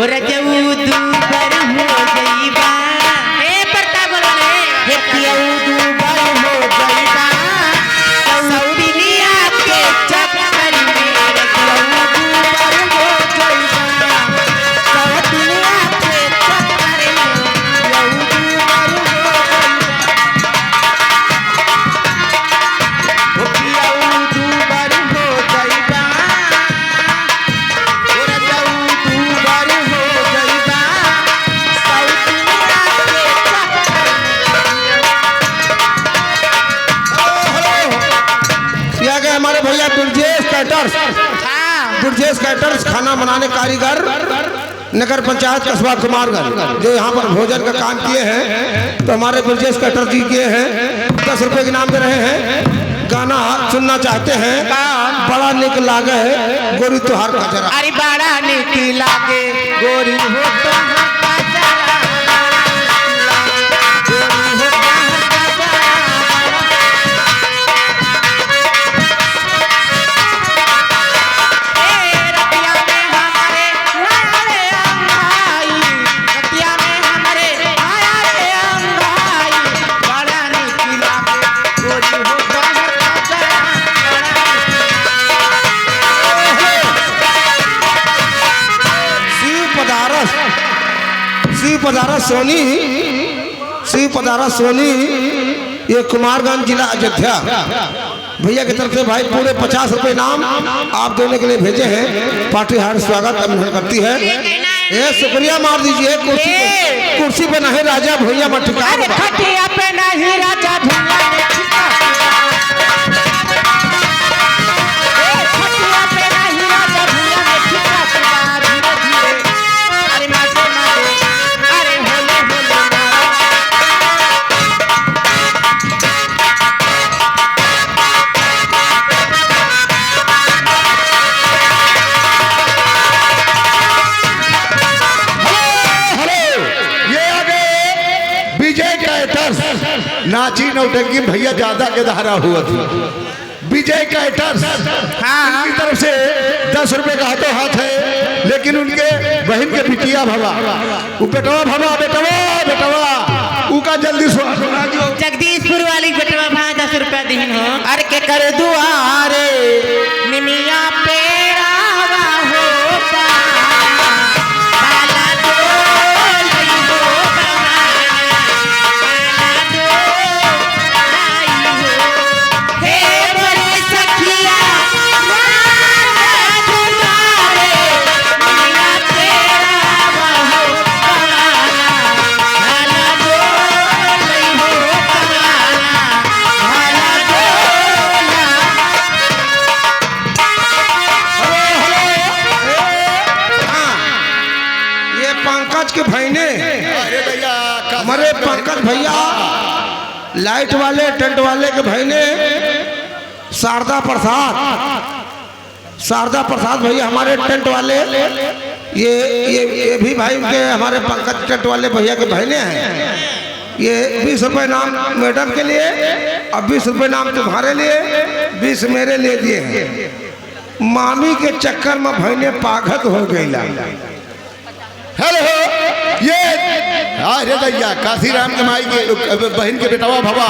और जऊ दूबर हो गईबा ए परता बोले हे पियऊ दूबर हो गईबा सौदिनिया के चक्कर में रजऊ दूबर हो गईबा सौदिनिया के चक्कर में रजऊ दूबर हो गईबा ओ पियऊ दूबर हो गईबा हमारे भैया ब्रजेश कैटर्स खाना बनाने कारीगर नगर पंचायत कस्बा कुमारगंज जो यहाँ पर भोजन का काम किए हैं तो हमारे ब्रजेश कैटर्स जी किए हैं 10 रुपए के नाम दे रहे हैं। गाना सुनना चाहते हैं बड़ा निक लागे गोरी तुहार का जरा अरे बड़ा निक लागे गोरी हो शिव पधारा सोनी ये कुमारगंज जिला अयोध्या भैया की तरफ से भाई पूरे 50 रुपए नाम आप देने के लिए भेजे हैं। पार्टी हार्ड स्वागत अभिनंदन करती है। ये शुक्रिया मार दीजिए कुर्सी पे नहीं राजा भैया मटिका खटिया पे नहीं राजा नाची नौटंकी भैया ज्यादा के धारा हुआ थी। विजय कैटर्स की तरफ से 10 रुपए का हाथों हाथ है लेकिन उनके बहन के बिटिया भवा वो बेटवा भवा बेटवा उका जल्दी जगदीशपुर वाली बेटवा भाई 10 रुपया दीन हो अरे के कर दुआरे निमिया पेरा हो हमारे पंकज भैया लाइट वाले टेंट वाले के भाई ने शारदा प्रसाद भैया हमारे टेंट वाले ये भी भाई उनके हमारे पंकज टेंट वाले भैया के भाई ने हैं। ये 20 रुपए नाम मैडम के लिए और 20 रुपए नाम तुम्हारे लिए 20 मेरे लिए दिए हैं। मामी के चक्कर में भाई ने पागल हो गई। हेलो ये अरे भैया काशीराम के माई के बहन के बेटवा भवा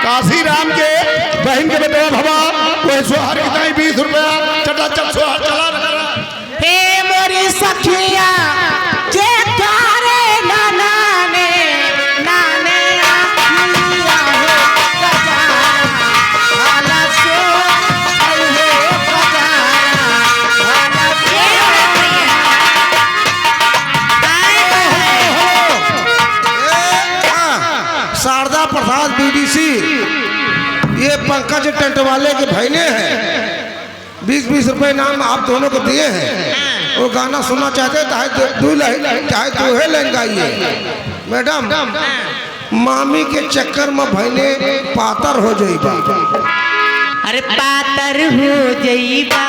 काशीराम के बहन के बेटवा भवा वो सोहर कितना 20 रुपया चटा चट सोहर चला रहा हे मोरी सखिया जे तारे नाने आखिया हो कजारा हाला सो हो कजारा हाला शारदा प्रसाद बीडीसी ये पंकज टेंट वाले के भाईने हैं। 20-20 रुपए नाम आप दोनों को दिए हैं। वो गाना सुनना चाहते चाहे दूल्हे लहंगा ये मैडम मामी के चक्कर में भाईने पातर हो जाइबा अरे पातर हो जाइबा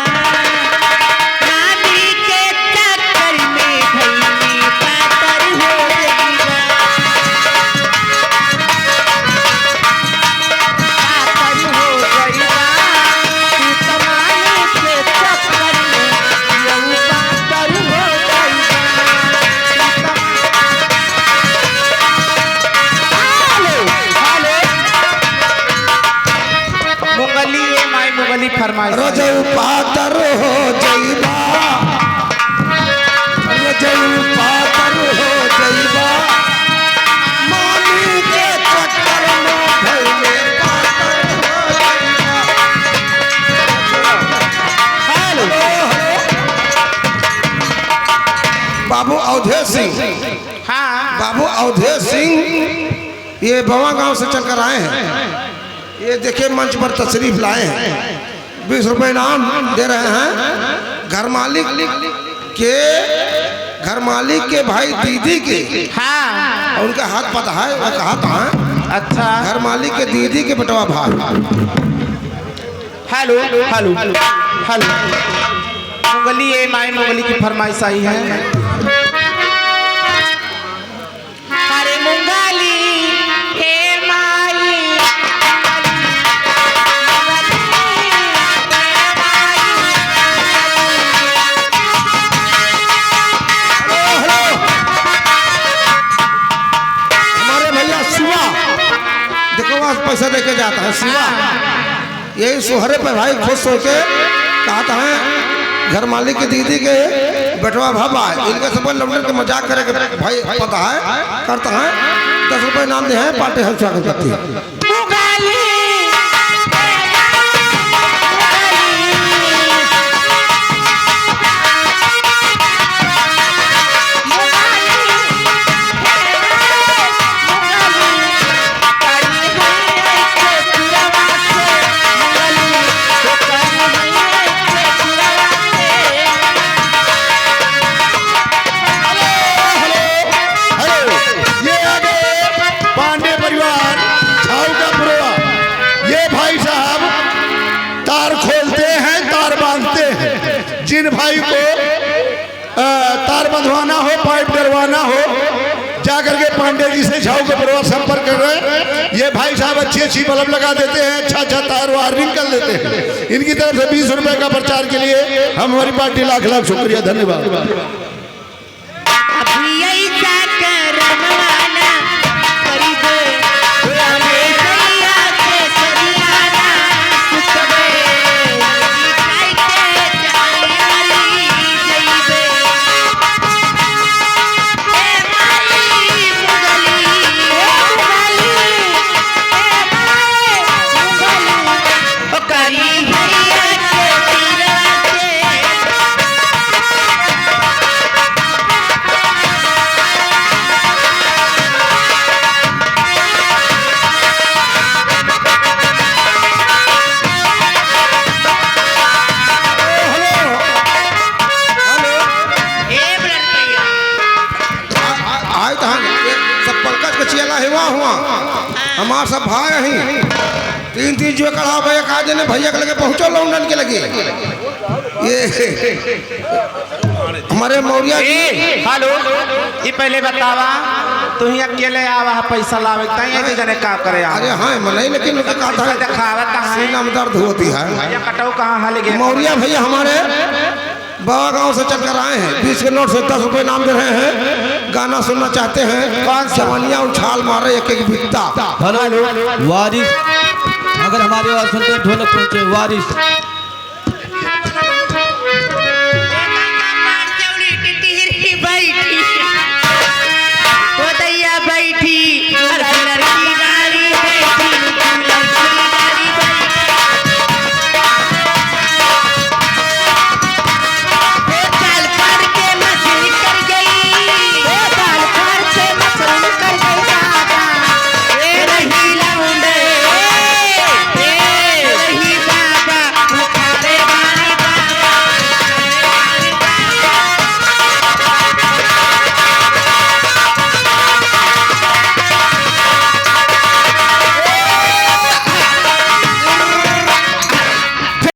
फरमाइश है। रजऊ पातर हो जइबा, रजऊ पातर हो जइबा, मामी के चक्कर में भइले पातर हो जइबा। हेलो बाबू अवधेश सिंह, हाँ बाबू अवधेश सिंह ये बवा गांव से चलकर आए हैं। ये देखिए मंच पर तशरीफ लाए हैं, 20 रुपए इनाम दे रहे हैं। घर मालिक के भाई दीदी के, हाँ और उनका हाथ पता है, वो कहा था अच्छा। घर मालिक के दीदी के बटवा भाई। हेलो हेलो हेलो मुगली, ये माई मुगली की फरमाइश आई है। अरे मुंगली हे माई, हमारे भैया शिवा देखो वहाँ पैसा देके जाता है शिवा, यही सुहरे पे भाई खुश होके कहता है घर मालिक की दीदी के बेटवा भाबा, इनके सब लौटने के मजाक करे के भाई पता है करता है। 10 रुपए इनाम दे हैं, पार्टी हम स्वागत करती है। ये आगे पांडे परिवार छाऊ का पुरवा, ये भाई साहब तार खोलते हैं, तार बांधते हैं। जिन भाई को तार बंधवाना हो, पाइप डरवाना हो, जाकर के पांडे जी से छाऊ का पुरवा संपर्क कर रहे हैं। ये भाई साहब अच्छी अच्छी बल्ब लगा देते हैं, अच्छा अच्छा तार वायरिंग कर लेते हैं। इनकी तरफ से 20 रुपए का प्रचार के लिए हम हमारी पार्टी लाख लाख शुक्रिया, धन्यवाद। हमार सब भाई ही 3-3 जो कड़ा भैया कहा जने भैया के लगे पहुंचो लौंडन के लगे। ये हमारे मौर्या जी। हेलो ये पहले बतावा तू ही अकेले आवा पैसा लावे तई जने का करे। अरे हाँ मनाई, लेकिन उनका कहा था दिखावा कहां सीना में दर्द होती है। भैया कटाऊ कहां हाल गए। मौर्या भैया हमारे बाबा गांव से चलकर आए हैं, 20 के नोट से 10 रुपए इनाम दे रहे हैं। गाना सुनना चाहते हैं, कौन जवानियां उछाल मारे एक एक बिकता। हेलो वारिस, अगर हमारी आवाज सुनते हैं ढोलक पहुंचे वारिस।